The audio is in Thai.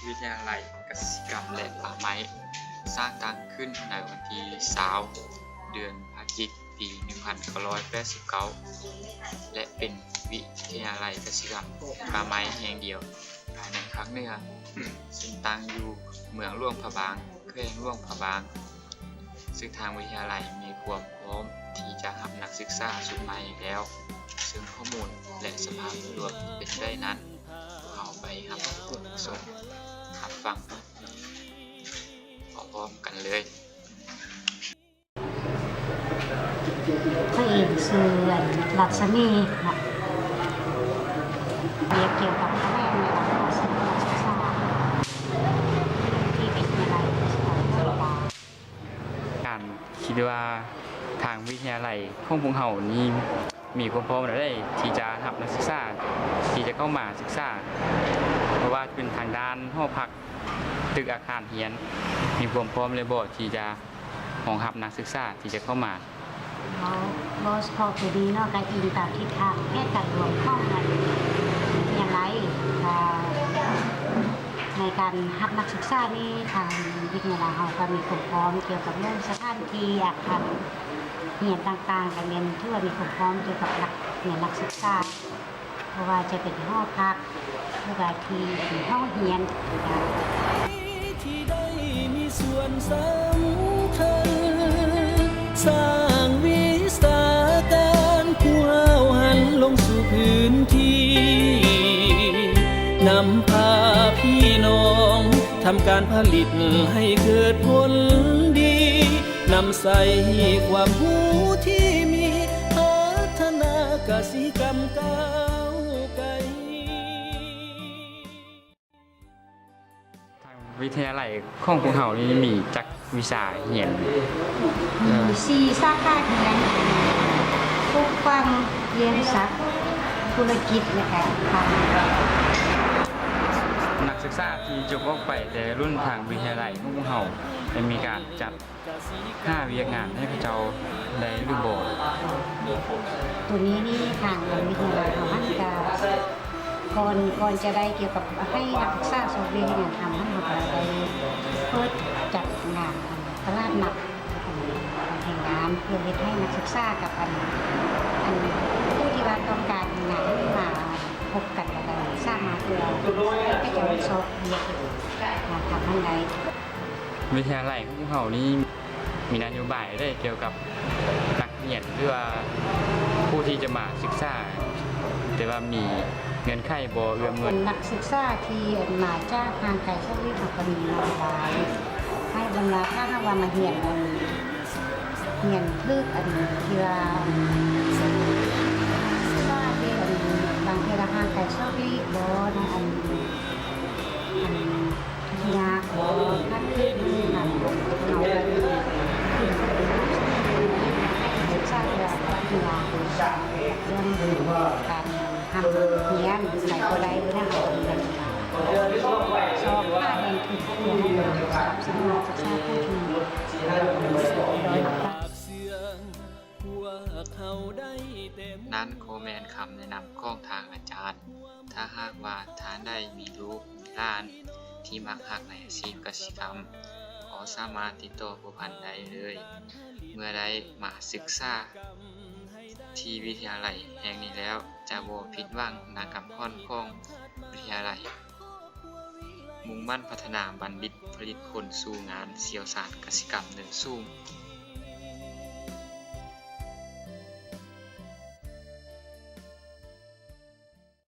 วิทยาลัยเกษตรกรรมและป่าไม้สร้างตั้งขึ้นในวันที่20เดือนพฤศจิกายนปี 1989 และเป็นวิทยาลัยเกษตรกรรมป่าไม้แห่งเดียวภายในภาคเหนือ ซึ่งตั้งอยู่เมืองหลวงพระบางแขวงหลวงพระบางซึ่งทางวิทยาลัยมีความพร้อมที่จะรับนักศึกษาสุดใหม่แล้วซึ่งข้อมูลและสภาพโดยรวมเป็นได้นั้นเอาไปรับชมรับฟังพร้อมๆกันเลยพระเอกชื่อลักษมีค่ะเรียนเกี่ยวกับพระแม่ในหลักการศึกษาที่วิทยาลัยเกษตรกรรมการคิดว่าทางวิทยาลัยของพวกเรานี่มีความพร้อมได้ที่จะรับนักศึกษาที่จะเข้ามาศึกษาเพราะว่าเป็นทางด้านหอพักตึกอาคารเรียนมีความพร้อมเลยบ่ที่จะรองรับนักศึกษาที่จะเข้ามาบอสพอตัวดีเนาะการอิงตามทิศทางแค่การรวมเข้าในวิทยาลัยในการรับนักศึกษานี่ทางวิทยาลัยเราก็มีความพร้อมเกี่ยวกับเรื่องสถานที่อาคารเรียนต่างๆการเรียนที่ว่ามีความพร้อมเกี่ยวกับหลักเรียนนักศึกษาเพราะว่าจะเป็นห้องพักหรือว่าที่เป็นห้องเรียนที่ได้มีส่วนสำคัญสร้างวิสาการผู้เอาหันลงสู่พื้นที่นำพาพี่น้องทำการผลิตให้เกิดผลดีนำใส่ความรู้ที่มีพัฒนากสิกรรมก้าวไกลทางวิทยาลัยของพวกเรานี่มีจักวิชาเรียนมี4สาขาเรียนปลูกฝังเลี้ยงสัตว์ธุรกิจและการค้านักศึกษาที่จบออกไปแต่รุ่นทางวิทยาลัยของพวกเราได้มีการจัด5วิทยางานให้พระเจ้าได้หรือบ่ตัวนี้นี่ทางวิทยาลัยเรามันจะก่อนจะได้เกี่ยวกับให้นักศึกษาสอบเรียนอย่างทำให้เราได้เปิดจัดงานตลาดนัดแห่งงานเพื่อให้นักศึกษากับผู้ที่ว่าต้องการงานมาพบกันอะไรสร้างมาเพื่อให้จะสอบเรียนมาทำให้ได้วิทยาลัยของพวกเรานี่มีนโยบายได้เกี่ยวกับนักเรียนหรือว่าผู้ที่จะมาศึกษาแต่ว่ามีเงินไขบ่เอื้อมเงินนักศึกษาที่มาจากทางไกลชอบเรียนก็มีนโยบายให้บรรดาถ้าว่ามาเรียนลึกที่ว่าบางทีเราทางไกลชอบเรียนบ่นะทุกอย่างท่านที่มีงานเอาศึกษาเรื่องกีฬาเรื่องการทำเรียนใส่ก็ได้หรือนั่งเอาเรียนชอบผ้าแดงคือเพื่อนสนับสนุนศึกษาผู้ที่นั้นโคแมนคำแนะนำของทางอาจารย์ถ้าหากว่าท่านได้มีลูกมีหลานที่มักหักในอาชีพกสิกรรมขอสามารถติดต่อผู้พันได้เลยเมื่อได้มาศึกษาที่วิทยาลัยแห่งนี้แล้วจะบ่ผิดหวังในคำพรของวิทยาลัยมุ่งมั่นพัฒนาบัณฑิตผลิตคนสู่งานเชี่ยวชาญกสิกรรมเนินสูง